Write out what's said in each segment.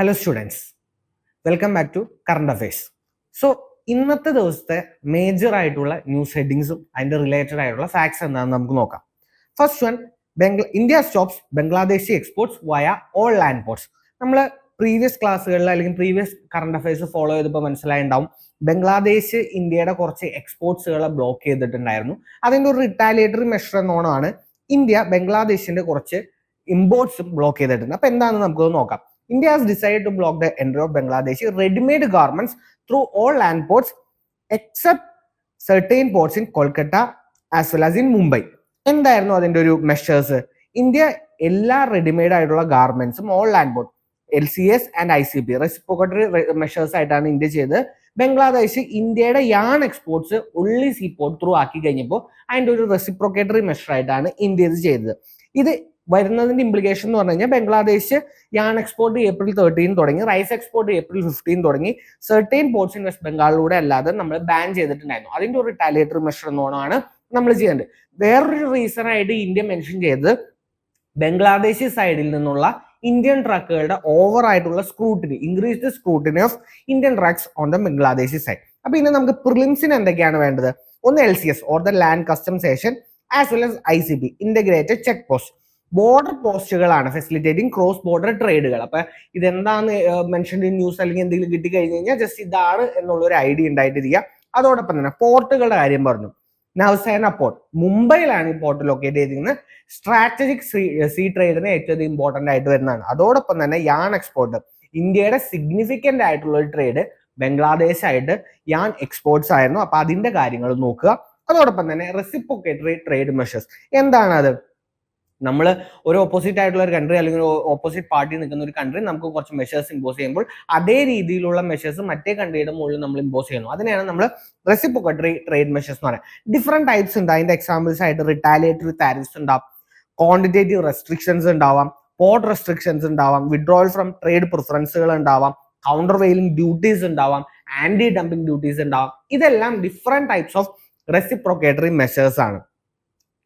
Hello students, welcome back to current affairs. So ഇന്നത്തെ ദിവസത്തെ major ആയിട്ടുള്ള ന്യൂസ് ഹെഡിങ്സും അതിന്റെ റിലേറ്റഡ് ആയിട്ടുള്ള ഫാക്ട്സ് എന്താണെന്ന് നമുക്ക് നോക്കാം. First one, India stops Bangladeshi exports വയ ഓൾ ലാൻഡ് പോർട്സ്. നമ്മൾ പ്രീവിയസ് ക്ലാസ്സുകളിൽ അല്ലെങ്കിൽ പ്രീവിയസ് കറണ്ട് അഫയേഴ്സ് ഫോളോ ചെയ്തപ്പോൾ മനസ്സിലായിട്ടുണ്ടാവും, ബംഗ്ലാദേശ് ഇന്ത്യയുടെ കുറച്ച് എക്സ്പോർട്സുകളെ ബ്ലോക്ക് ചെയ്തിട്ടുണ്ടായിരുന്നു. അതിന്റെ ഒരു റിട്ടാലിയേറ്ററി മെഷർ എന്നോണമാണ് ഇന്ത്യ ബംഗ്ലാദേശിന്റെ കുറച്ച് ഇമ്പോർട്ട്സും ബ്ലോക്ക് ചെയ്തിട്ടുണ്ട്. അപ്പൊ എന്താണെന്ന് നമുക്കൊന്ന് നോക്കാം. India has decided to block the entry of Bangladeshi ready-made garments through all land ports except certain ports in Kolkata as well as in Mumbai. എന്തായിരുന്നു അതിന്റെ ഒരു മെഷേഴ്സ്? ഇന്ത്യ എല്ലാ റെഡിമെയ്ഡ് ആയിട്ടുള്ള ഗാർമെന്റ്സും all land port LCS and ICP reciprocatory measures ആയിട്ടാണ് India ചെയ്തത്. ബംഗ്ലാദേശ് ഇന്ത്യയുടെ yarn exports ഉള്ളി സീ പോർട്ട് ത്രൂ ആക്കി കഴിഞ്ഞപ്പോൾ അതിന്റെ ഒരു റെസിപ്രോക്കറ്ററി മെഷർ ആയിട്ടാണ് ഇന്ത്യ ഇത് ചെയ്തത്. ഇത് വരുന്നതിന്റെ ഇംപ്ലിക്കേഷൻ എന്ന് പറഞ്ഞു കഴിഞ്ഞാൽ ബംഗ്ലാദേശ് യാൺ എക്സ്പോർട്ട് April 13 തുടങ്ങി, റൈസ് എക്സ്പോർട്ട് April 15 തുടങ്ങി. സെർട്ടൈൻ പോർട്സ് ഇൻ വെസ്റ്റ് ബംഗാളിലൂടെ അല്ലാതെ നമ്മൾ ബാൻ ചെയ്തിട്ടുണ്ടായിരുന്നു. അതിന്റെ ഒരു റിട്ടാലിയേറ്ററി മെഷർ എന്നോണമാണ് നമ്മൾ ചെയ്യേണ്ടത്. വേറൊരു റീസൺ ആയിട്ട് ഇന്ത്യ മെൻഷൻ ചെയ്തത് ബംഗ്ലാദേശി സൈഡിൽ നിന്നുള്ള ഇന്ത്യൻ ട്രക്കുകളുടെ ഓവർ ആയിട്ടുള്ള scrutiny, increased scrutiny of Indian trucks on the Bangladeshi side. അപ്പൊ ഇനി നമുക്ക് പ്രിലിംസിന് എന്തൊക്കെയാണ് വേണ്ടത്? ഒന്ന് LCS or the land customs station as well as ICP integrated check post. Border പോസ്റ്റുകളാണ് ഫെസിലിറ്റേറ്റിംഗ് ക്രോസ് ബോർഡർ ട്രേഡുകൾ. അപ്പൊ ഇതെന്താന്ന് മെൻഷൻ ഇൻ ന്യൂസ് അല്ലെങ്കിൽ എന്തെങ്കിലും കിട്ടി കഴിഞ്ഞ് കഴിഞ്ഞാൽ ജസ്റ്റ് ഇതാണ് എന്നുള്ള ഒരു ഐഡിയ ഉണ്ടായിട്ടിരിക്കുക. അതോടൊപ്പം തന്നെ പോർട്ടുകളുടെ കാര്യം പറഞ്ഞു. നവസേന പോർട്ട് മുംബൈയിലാണ് ഈ പോർട്ട് ലൊക്കേറ്റ് ചെയ്തിരിക്കുന്നത്. സ്ട്രാറ്റജിക് സീ ട്രേഡിന് ഏറ്റവും ഇമ്പോർട്ടന്റ് ആയിട്ട് വരുന്നതാണ്. അതോടൊപ്പം തന്നെ യാൺ എക്സ്പോർട്ട്, ഇന്ത്യയുടെ സിഗ്നിഫിക്കന്റ് ആയിട്ടുള്ള ഒരു ട്രേഡ് ബംഗ്ലാദേശ് ആയിട്ട് യാൺ എക്സ്പോർട്സ് ആയിരുന്നു. അപ്പൊ അതിന്റെ കാര്യങ്ങൾ നോക്കുക. അതോടൊപ്പം തന്നെ റെസിപ്രോക്കേറ്ററി ട്രേഡ് മെഷേഴ്സ്. എന്താണ് അത്? നമ്മൾ ഒരു ഓപ്പോസിറ്റ് ആയിട്ടുള്ള ഒരു കൺട്രി അല്ലെങ്കിൽ ഓപ്പോസിറ്റ് പാർട്ടി നിൽക്കുന്ന ഒരു കൺട്രി നമുക്ക് കുറച്ച് മെഷേഴ്സ് ഇമ്പോസ് ചെയ്യുമ്പോൾ അതേ രീതിയിലുള്ള മെഷേഴ്സ് മറ്റേ കൺട്രിയുടെ മുകളിൽ നമ്മൾ ഇമ്പോസ് ചെയ്യുന്നു. അതിനെയാണ് നമ്മൾ റെസിപ്രോക്കറ്ററി ട്രേഡ് മെഷേഴ്സ് എന്ന് പറയുന്നത്. ഡിഫറെന്റ് ടൈപ്സ് ഉണ്ട്. അതിന്റെ എക്സാമ്പിൾസ് ആയിട്ട് റിട്ടാലിയേറ്ററി താരിഫ്സ് ഉണ്ടാവും, ക്വാണ്ടിറ്റേറ്റീവ് റെസ്ട്രിക്ഷൻസ് ഉണ്ടാവാം, പോർട്ട് റെസ്ട്രിക്ഷൻസ് ഉണ്ടാവാം, വിഡ്രോവൽ ഫ്രം ട്രേഡ് പ്രിഫറൻസുകൾ ഉണ്ടാവാം, കൗണ്ടർ വെയിലിംഗ് ഡ്യൂട്ടീസ് ഉണ്ടാവാം, ആന്റി ഡംപിംഗ് ഡ്യൂട്ടീസ് ഉണ്ടാവാം. ഇതെല്ലാം different types of reciprocatory measures ആണ്.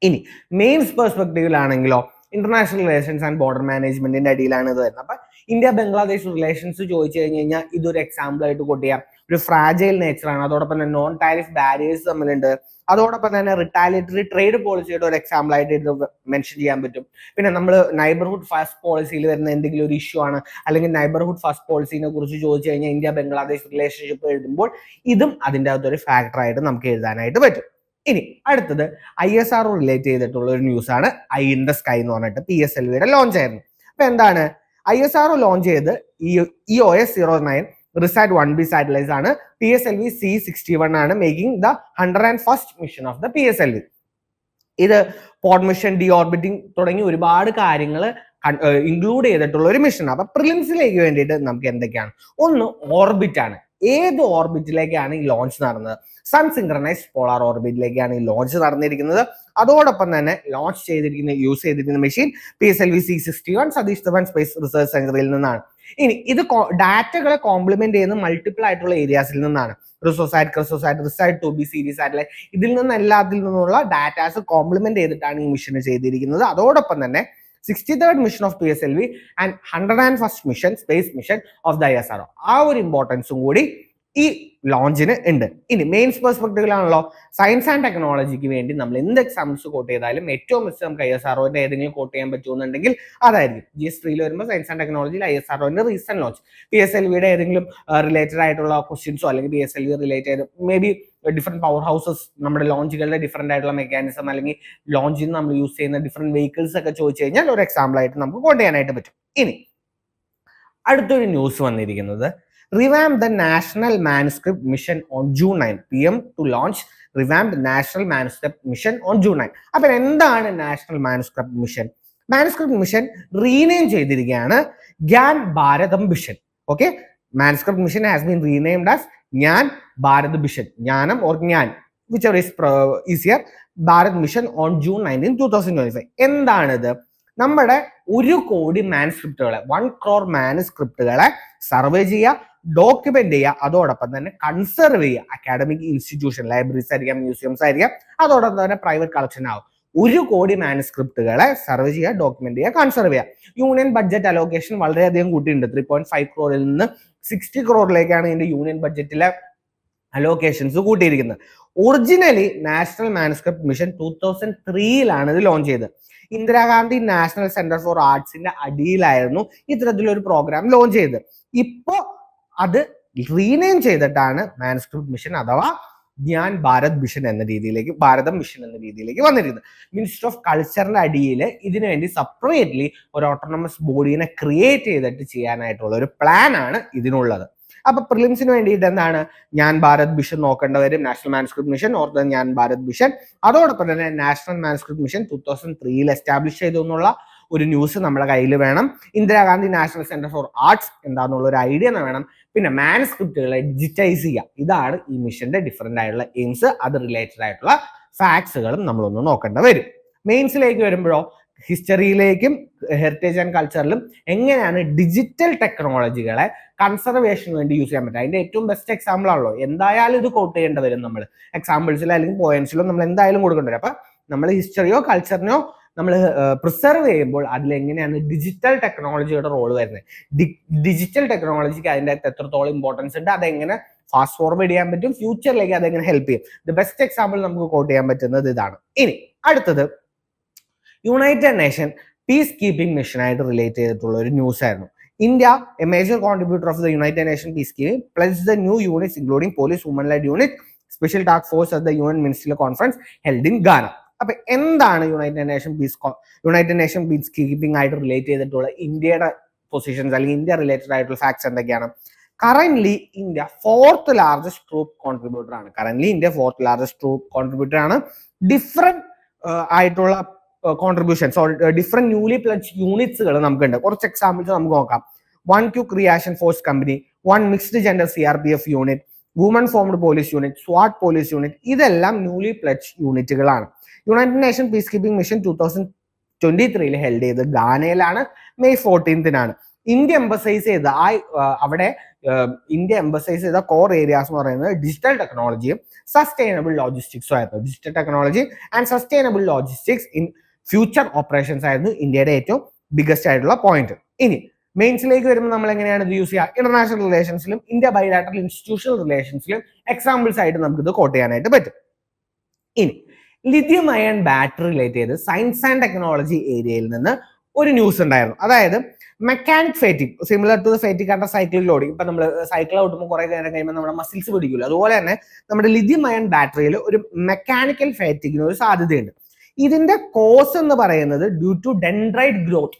ഇനി മെയിൻസ് പെർസ്പെക്റ്റീവിലാണെങ്കിലോ ഇന്റർനാഷണൽ റിലേഷൻസ് ആൻഡ് ബോർഡർ മാനേജ്മെന്റിന്റെ അടിയിലാണ് ഇത് വരുന്നത്. അപ്പൊ ഇന്ത്യ ബംഗ്ലാദേശ് റിലേഷൻസ് ചോദിച്ചു കഴിഞ്ഞ് കഴിഞ്ഞാൽ ഇതൊരു എക്സാമ്പിൾ ആയിട്ട് കൊട്ട് ചെയ്യാം. ഒരു ഫ്രാജൈൽ നേച്ചറാണ്. അതോടൊപ്പം തന്നെ നോൺ ടാരിഫ് ബാരിയേഴ്സ് തമ്മിലുണ്ട്. അതോടൊപ്പം തന്നെ റിട്ടാലിയേറ്ററി ട്രേഡ് പോളിസിയുടെ ഒരു എക്സാമ്പിൾ ആയിട്ട് ഇത് മെൻഷൻ ചെയ്യാൻ പറ്റും. പിന്നെ നമ്മൾ നൈബർഹുഡ് ഫസ്റ്റ് പോളിസിയിൽ വരുന്ന എന്തെങ്കിലും ഒരു ഇഷ്യൂ ആണ് അല്ലെങ്കിൽ നൈബർഹുഡ് ഫസ്റ്റ് പോളിസിനെ കുറിച്ച് ചോദിച്ചു കഴിഞ്ഞാൽ ഇന്ത്യ ബംഗ്ലാദേശ് റിലേഷൻഷിപ്പ് എഴുതുമ്പോൾ ഇതും അതിൻ്റെ അകത്തൊരു ഫാക്ടർ ആയിട്ട് നമുക്ക് എഴുതാനായിട്ട് പറ്റും. ഇനി അടുത്തത് ISRO റിലേറ്റ് ചെയ്തിട്ടുള്ള ഒരു ന്യൂസ് ആണ്. ഐ ഇൻ ദ സ്കൈ എന്ന് പറഞ്ഞിട്ട് PSLVയുടെ ലോഞ്ച് ആയിരുന്നു. അപ്പൊ എന്താണ് ISRO ലോഞ്ച് ചെയ്ത് EOS 09 റിസാറ്റ് 1B സാറ്റലൈറ്റ്സ് ആണ്. PSLV C61 ആണ് making the 101st mission of the PSLV. ഇത് പോഡ് മിഷൻ, ഡീഓർബിറ്റിംഗ് തുടങ്ങി ഒരുപാട് കാര്യങ്ങൾ ഇൻക്ലൂഡ് ചെയ്തിട്ടുള്ള ഒരു മിഷൻ. അപ്പൊ പ്രിലിംസിലേക്ക് വേണ്ടിയിട്ട് നമുക്ക് എന്തൊക്കെയാണ്? ഒന്ന് ഓർബിറ്റ് ആണ്. ഏത് ഓർബിറ്റിലേക്കാണ് ഈ ലോഞ്ച് നടന്നത്? സൺ സിൻക്രണൈസ്ഡ് പോളാർ ഓർബിറ്റിലേക്കാണ് ഈ ലോഞ്ച് നടന്നിരിക്കുന്നത്. അതോടൊപ്പം തന്നെ ലോഞ്ച് യൂസ് ചെയ്തിരിക്കുന്ന machine PSLV C61 Satish Dhawan space research സെന്ററിൽ നിന്നാണ്. ഇനി ഇത് ഡാറ്റകളെ കോംപ്ലിമെന്റ് ചെയ്യുന്ന മൾട്ടിപ്പിൾ ആയിട്ടുള്ള ഏരിയാസിൽ നിന്നാണ്. റിസൈറ്റ് 2B സീരീസ് സാറ്റലൈറ്റ്, ഇതിൽ നിന്ന് എല്ലാത്തിൽ നിന്നുള്ള ഡാറ്റാസ് കോംപ്ലിമെന്റ് ചെയ്തിട്ടാണ് ഈ മിഷൻ ചെയ്തിരിക്കുന്നത്. അതോടൊപ്പം തന്നെ 63rd mission of PSLV and 101st mission space mission of the ISRO. ആ ഒരു ഇമ്പോർട്ടൻസും കൂടി ഈ ലോഞ്ചിന് ഉണ്ട്. ഇനി മെയിൻസ് പെർസ്പെക്റ്റീവിലാണല്ലോ, സയൻസ് ആൻഡ് ടെക്നോളജിക്ക് വേണ്ടി നമ്മൾ എന്ത് എക്സാംസ് കോട്ട് ചെയ്താലും ഏറ്റവും ബെസ്റ്റ് നമുക്ക് ISROന്റെ ഏതെങ്കിലും കോട്ട് ചെയ്യാൻ പറ്റുമെന്നുണ്ടെങ്കിൽ അതായിരിക്കും. GS3 വരുമ്പോൾ സയൻസ് ആൻഡ് ടെക്നോളജിയിൽ ISROന്റെ റീസെന്റ് ലോഞ്ച്, PSLVയുടെ ഏതെങ്കിലും റിലേറ്റഡ് ആയിട്ടുള്ള ക്വസ്റ്റ്യൻസോ അല്ലെങ്കിൽ PSLV റിലേറ്റ് ചെയ്ത് may be different power houses, നമ്മുടെ ലോഞ്ചുകളുടെ ഡിഫറെന്റ് ആയിട്ടുള്ള മെക്കാനിസം അല്ലെങ്കിൽ ലോഞ്ചിൽ നമ്മൾ യൂസ് ചെയ്യുന്ന ഡിഫറെന്റ് വെഹിക്കിൾസ് ഒക്കെ ചോദിച്ചു കഴിഞ്ഞാൽ ഒരു എക്സാമ്പിൾ ആയിട്ട് നമുക്ക് കോട്ട് ചെയ്യാനായിട്ട് പറ്റും. ഇനി അടുത്തൊരു ന്യൂസ് വന്നിരിക്കുന്നത്, revamp the national manuscript mission on June 9. PM to launch revamped national manuscript mission on June 9. അപ്പോൾ എന്താണ് national manuscript mission? Manuscript mission rename ചെയ്തിരിക്കുകയാണ് Gyan Bharatam mission. Okay, manuscript mission has been renamed as Gyan Bharat mission, ജ്ഞാനം or Gyan whichever is easier, Bharat mission on June 19, 2025. എന്താണിത്? നമ്മുടെ 1 കോടി മാനുസ്ക്രിപ്റ്റുകളെ, 1 crore മാനുസ്ക്രിപ്റ്റുകളെ survey ചെയ്യുക, ഡോക്യുമെന്റ് ചെയ്യുക, അതോടൊപ്പം തന്നെ കൺസർവ് ചെയ്യുക. അക്കാഡമിക് ഇൻസ്റ്റിറ്റ്യൂഷൻ, ലൈബ്രറീസ് ആയിരിക്കാം, മ്യൂസിയംസ് ആയിരിക്കാം, അതോടൊപ്പം തന്നെ പ്രൈവറ്റ് കളക്ഷൻ ആവും. 1 കോടി മാനുസ്ക്രിപ്റ്റുകളെ സർവ് ചെയ്യുക, ഡോക്യുമെന്റ് ചെയ്യുക, കൺസർവ് ചെയ്യുക. യൂണിയൻ ബഡ്ജറ്റ് അലോക്കേഷൻ വളരെയധികം കൂട്ടിയിട്ടുണ്ട്. 3.5 crore നിന്ന് 60 crore ഇതിന്റെ യൂണിയൻ ബഡ്ജറ്റിലെ അലോക്കേഷൻസ് കൂട്ടിയിരിക്കുന്നത്. ഒറിജിനലി നാഷണൽ മാനുസ്ക്രിപ്റ്റ് മിഷൻ 2003 ഇത് ലോഞ്ച് ചെയ്തത്. ഇന്ദിരാഗാന്ധി നാഷണൽ സെന്റർ ഫോർ ആർട്സിന്റെ അടിയിലായിരുന്നു ഇത്തരത്തിലൊരു പ്രോഗ്രാം ലോഞ്ച് ചെയ്തത്. ഇപ്പോ അത് റീനെയിം ചെയ്തിട്ടാണ് മാനുസ്ക്രിപ്റ്റ് മിഷൻ അഥവാ ജ്ഞാൻ ഭാരത് മിഷൻ എന്ന രീതിയിലേക്ക്, ഭാരതം മിഷൻ എന്ന രീതിയിലേക്ക് വന്നിരിക്കുന്നത്. മിനിസ്റ്റർ ഓഫ് കൾച്ചറിന്റെ അടിയിൽ ഇതിനു വേണ്ടി സെപ്പറേറ്റ്ലി ഒരു ഓട്ടോണമസ് ബോഡീനെ ക്രിയേറ്റ് ചെയ്തിട്ട് ചെയ്യാനായിട്ടുള്ള ഒരു പ്ലാൻ ആണ് ഇതിനുള്ളത്. അപ്പൊ പ്രിലിംസിന് വേണ്ടിയിട്ട് എന്താണ്, ജ്ഞാൻ ഭാരത് മിഷൻ നോക്കേണ്ടവരും, national manuscript mission or the Gyan Bharat mission. അതോടൊപ്പം തന്നെ നാഷണൽ മാനുസ്ക്രിപ്റ്റ് മിഷൻ 2003 എസ്റ്റാബ്ലിഷ് ചെയ്തു എന്നുള്ള ഒരു ന്യൂസ് നമ്മുടെ കയ്യിൽ വേണം. Indira Gandhi national centre four arts എന്താണെന്നുള്ള ഒരു ഐഡിയ വേണം. പിന്നെ മാനുസ്ക്രിപ്റ്റുകളെ ഡിജിറ്റൈസ് ചെയ്യുക. ഇതാണ് ഈ മിഷന്റെ ഡിഫറെന്റ് ആയിട്ടുള്ള എയിംസ്. അത് റിലേറ്റഡ് ആയിട്ടുള്ള ഫാക്ട്സുകളും നമ്മളൊന്ന് നോക്കേണ്ട വരും. മെയിൻസിലേക്ക് വരുമ്പോഴോ ഹിസ്റ്ററിയിലേക്കും ഹെറിറ്റേജ് ആൻഡ് കൾച്ചറിലും എങ്ങനെയാണ് ഡിജിറ്റൽ ടെക്നോളജികളെ കൺസർവേഷന് വേണ്ടി യൂസ് ചെയ്യാൻ പറ്റുക. അതിന്റെ ഏറ്റവും ബെസ്റ്റ് എക്സാമ്പിൾ ആണല്ലോ. എന്തായാലും ഇത് കോട്ട് ചെയ്യേണ്ടി വരും നമ്മൾ എക്സാമ്പിൾസിലോ അല്ലെങ്കിൽ പോയിന്റ്സിലോ നമ്മൾ എന്തായാലും കൊടുക്കേണ്ടി വരും. അപ്പൊ നമ്മൾ ഹിസ്റ്ററിയോ കൾച്ചറിനെയോ നമ്മൾ പ്രിസർവ് ചെയ്യുമ്പോൾ അതിലെങ്ങനെയാണ് ഡിജിറ്റൽ ടെക്നോളജിയുടെ റോള് വരുന്നത്, ഡിജിറ്റൽ ടെക്നോളജിക്ക് അതിൻ്റെ എത്രത്തോളം ഇമ്പോർട്ടൻസ് ഉണ്ട്, അതെങ്ങനെ ഫാസ്റ്റ് ഫോർവേഡ് ചെയ്യാൻ പറ്റും, ഫ്യൂച്ചറിലേക്ക് അതെങ്ങനെ ഹെൽപ്പ് ചെയ്യും. ദ ബെസ്റ്റ് എക്സാമ്പിൾ നമുക്ക് കോട്ട് ചെയ്യാൻ പറ്റുന്നത് ഇതാണ്. ഇനി അടുത്തത് യുണൈറ്റഡ് നേഷൻ പീസ് കീപ്പിംഗ് മിഷനായിട്ട് റിലേറ്റ് ചെയ്തിട്ടുള്ള ഒരു ന്യൂസ് ആയിരുന്നു. India, a major contributor of the united nation peacekeeping, plus the new units including police, woman led unit, special task force at the UN ministerial conference held in Ghana. അപ്പൊ എന്താണ് united nation peacekeeping ആയിട്ട് relate ചെയ്തിട്ടുള്ള ഇന്ത്യയുടെ positions അല്ലെങ്കിൽ India related ആയിട്ടുള്ള facts എന്തൊക്കെയാണ്? Currently India 4th largest troop contributor ആണ്. Different ആയിട്ടുള്ള contributions or different newly pledge യൂണിറ്റ്സുകൾ നമുക്കുണ്ട്. കുറച്ച് എക്സാമ്പിൾസ് നമുക്ക് നോക്കാം. 1 quick reaction force company, 1 mixed gender CRPF unit, woman formed police unit, സ്വാട്ട് പോലീസ് യൂണിറ്റ്, ഇതെല്ലാം ന്യൂലി പ്ലഡ്ജ് യൂണിറ്റുകളാണ്. United nation peacekeeping mission 2023 held ചെയ്ത് ഗാനയിലാണ്, May 14 ഇന്ത്യ എംബസൈസ് ചെയ്ത ഇന്ത്യ എംബസൈസ് ചെയ്ത കോർ ഏരിയാസ് എന്ന് പറയുന്നത് ഡിജിറ്റൽ ടെക്നോളജിയും സസ്റ്റൈനബിൾ ലോജിസ്റ്റിക്സും ആയിരുന്നു. Digital technology and sustainable logistics in future operations ആയിരുന്നു ഇന്ത്യയുടെ ഏറ്റവും ബിഗസ്റ്റ് ആയിട്ടുള്ള പോയിന്റ്. ഇനി മെയിൻസിലേക്ക് വരുമ്പോൾ നമ്മൾ എങ്ങനെയാണ് ഇത് യൂസ് ചെയ്യുക? ഇന്റർനാഷണൽ റിലേഷൻസിലും ഇന്ത്യ ബൈലാറ്ററൽ ഇൻസ്റ്റിറ്റ്യൂഷണൽ റിലേഷൻസിലും എക്സാമ്പിൾസ് ആയിട്ട് നമുക്ക് ഇത് കോട്ട് ചെയ്യാനായിട്ട് പറ്റും. ഇനി ലിഥിയം അയൺ ബാറ്ററി റിലേറ്റ് ചെയ്ത് സയൻസ് ആൻഡ് ടെക്നോളജി ഏരിയയിൽ നിന്ന് ഒരു ന്യൂസ് ഉണ്ടായിരുന്നു. അതായത് mechanic fatigue, similar to the fatigue and cyclic loading. ഇപ്പൊ നമ്മൾ സൈക്കിൾ ഓട്ടുമ്പോൾ കുറെ നേരം കഴിയുമ്പോൾ നമ്മുടെ മസിൽസ് പിടിക്കില്ല. അതുപോലെ തന്നെ നമ്മുടെ ലിഥിയം അയൺ ബാറ്ററിയിൽ ഒരു മെക്കാനിക്കൽ ഫേറ്റിക്കിന് ഒരു സാധ്യതയുണ്ട്. ഇതിന്റെ കോസ് എന്ന് പറയുന്നത് ഡ്യൂ ടു ഡെൻഡ്രൈറ്റ് ഗ്രോത്ത്.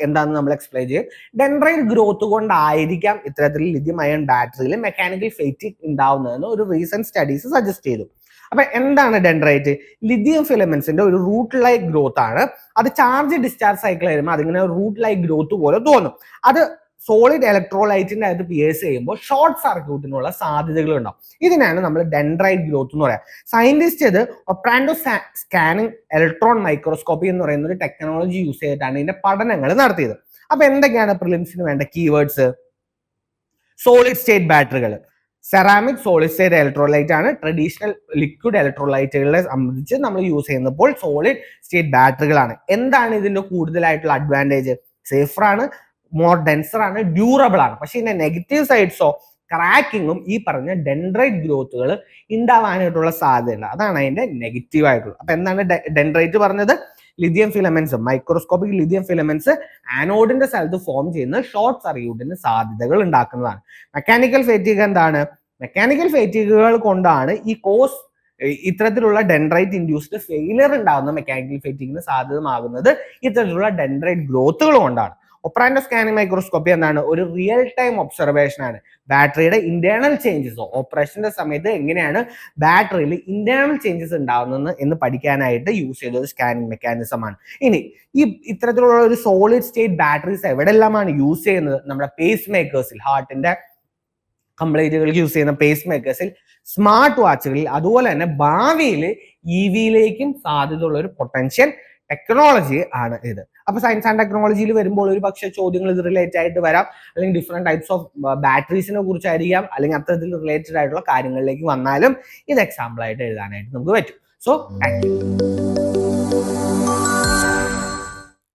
എന്താണെന്ന് നമ്മൾ എക്സ്പ്ലെയിൻ ചെയ്യും. ഡെൻഡ്രൈറ്റ് ഗ്രോത്ത് കൊണ്ടായിരിക്കാം ഇത്തരത്തിൽ ലിഥിയം അയൺ ബാറ്ററിയിൽ മെക്കാനിക്കൽ ഫേറ്റിക് ഉണ്ടാവുന്നതെന്ന് ഒരു റീസെന്റ് സ്റ്റഡീസ് സജസ്റ്റ് ചെയ്തു. അപ്പൊ എന്താണ് ഡെൻഡ്രൈറ്റ്? ലിഥിയം ഫിലമെന്റ്സിന്റെ ഒരു റൂട്ട് ലൈക്ക് ഗ്രോത്ത് ആണ്. അത് ചാർജ് ഡിസ്ചാർജ് സൈക്കിൾ വരുമ്പോൾ അതിങ്ങനെ റൂട്ട് ലൈക്ക് ഗ്രോത്ത് പോലെ തോന്നും. അത് സോളിഡ് ഇലക്ട്രോലൈറ്റിന്റെ അകത്ത് പിയേഴ്സ് ചെയ്യുമ്പോൾ ഷോർട്ട് സർക്യൂട്ടിനുള്ള സാധ്യതകൾ ഉണ്ടാവും. ഇതിനാണ് നമ്മൾ ഡെൻഡ്രൈറ്റ് ഗ്രോത്ത് എന്ന് പറയാം. സയന്റിസ്റ്റ് ഇത് ഒപ്രാൻഡോ സ്കാനിങ് ഇലക്ട്രോൺ മൈക്രോസ്കോപ്പി എന്ന് പറയുന്ന ഒരു ടെക്നോളജി യൂസ് ചെയ്തിട്ടാണ് ഇതിന്റെ പഠനങ്ങൾ നടത്തിയത്. അപ്പൊ എന്തൊക്കെയാണ് പ്രിലിംസിന് വേണ്ട കീവേഡ്സ്? സോളിഡ് സ്റ്റേറ്റ് ബാറ്ററികൾ, സെറാമിക് സോളിഡ് സ്റ്റേറ്റ് ഇലക്ട്രോലൈറ്റ് ആണ്. ട്രഡീഷണൽ ലിക്വിഡ് ഇലക്ട്രോലൈറ്റുകളെ സംബന്ധിച്ച് നമ്മൾ യൂസ് ചെയ്യുന്നപ്പോൾ സോളിഡ് സ്റ്റേറ്റ് ബാറ്ററികളാണ്. എന്താണ് ഇതിന്റെ കൂടുതലായിട്ടുള്ള അഡ്വാൻറ്റേജ്? സേഫർ ആണ്, മോർ ഡെൻസർ ആണ്, ഡ്യൂറബിൾ ആണ്. പക്ഷെ ഇതിന്റെ നെഗറ്റീവ് സൈഡ്സോ ക്രാക്കിങ്ങും ഈ പറഞ്ഞ ഡെൻഡ്രൈറ്റ് ഗ്രോത്തുകൾ ഉണ്ടാവാനായിട്ടുള്ള സാധ്യതയുണ്ട്. അതാണ് അതിന്റെ നെഗറ്റീവ് ആയിട്ടുള്ളത്. അപ്പൊ എന്താണ് ഡെൻഡ്രൈറ്റ് പറഞ്ഞത്? Lithium filaments, microscopic lithium filaments ആനോഡിന്റെ സ്ഥലത്ത് ഫോം ചെയ്യുന്ന ഷോർട്ട് സർക്യൂട്ടിന് സാധ്യതകൾ ഉണ്ടാക്കുന്നതാണ്. മെക്കാനിക്കൽ ഫേറ്റിക് എന്താണ്? മെക്കാനിക്കൽ ഫേറ്റിക്കുകൾ കൊണ്ടാണ് ഈ കോസ് ഇത്തരത്തിലുള്ള ഡെൻഡ്രൈറ്റ് ഇൻഡ്യൂസ്ഡ് ഫെയിലിയർ ഉണ്ടാകുന്ന മെക്കാനിക്കൽ ഫേറ്റിക്കിന് സാധ്യതമാകുന്നത് ഇത്തരത്തിലുള്ള ഡെൻഡ്രൈറ്റ് ഗ്രോത്തുകൾ കൊണ്ടാണ്. ഒപ്രാൻഡോ സ്കാനിങ് മൈക്രോസ്കോപ്പി എന്താണ്? ഒരു റിയൽ ടൈം ഒബ്സർവേഷൻ ആണ്. ബാറ്ററിയുടെ ഇന്റേണൽ ചേഞ്ചസ്, ഓപ്പറേഷന്റെ സമയത്ത് എങ്ങനെയാണ് ബാറ്ററിയിൽ ഇന്റേണൽ ചേഞ്ചസ് ഉണ്ടാകുന്നത് എന്ന് പഠിക്കാനായിട്ട് യൂസ് ചെയ്ത ഒരു സ്കാനിങ് മെക്കാനിസം ആണ്. ഇനി ഈ ഇത്തരത്തിലുള്ള ഒരു സോളിഡ് സ്റ്റേറ്റ് ബാറ്ററീസ് എവിടെല്ലാമാണ് യൂസ് ചെയ്യുന്നത്? നമ്മുടെ പേസ് മേക്കേഴ്സിൽ, ഹാർട്ടിന്റെ കംപ്ലൈന്റുകൾക്ക് യൂസ് ചെയ്യുന്ന പേസ് മേക്കേഴ്സിൽ, സ്മാർട്ട് വാച്ചുകളിൽ, അതുപോലെ തന്നെ ഭാവിയിൽ EVയിലേക്കും സാധ്യതയുള്ള ഒരു പൊട്ടൻഷ്യൽ ടെക്നോളജി ആണ് ഇത്. അപ്പൊ സയൻസ് ആൻഡ് ടെക്നോളജിയിൽ വരുമ്പോൾ ഒരു പക്ഷേ ചോദ്യങ്ങൾ ഇത് റിലേറ്റഡ് ആയിട്ട് വരാം, അല്ലെങ്കിൽ ഡിഫറെന്റ് ടൈപ്സ് ഓഫ് ബാറ്ററീസിനെ കുറിച്ചായിരിക്കാം, അല്ലെങ്കിൽ അത്തരത്തിൽ റിലേറ്റഡ് ആയിട്ടുള്ള കാര്യങ്ങളിലേക്ക് വന്നാലും ഇത് എക്സാമ്പിൾ ആയിട്ട് എഴുതാനായിട്ട് നമുക്ക് പറ്റും. So thank you.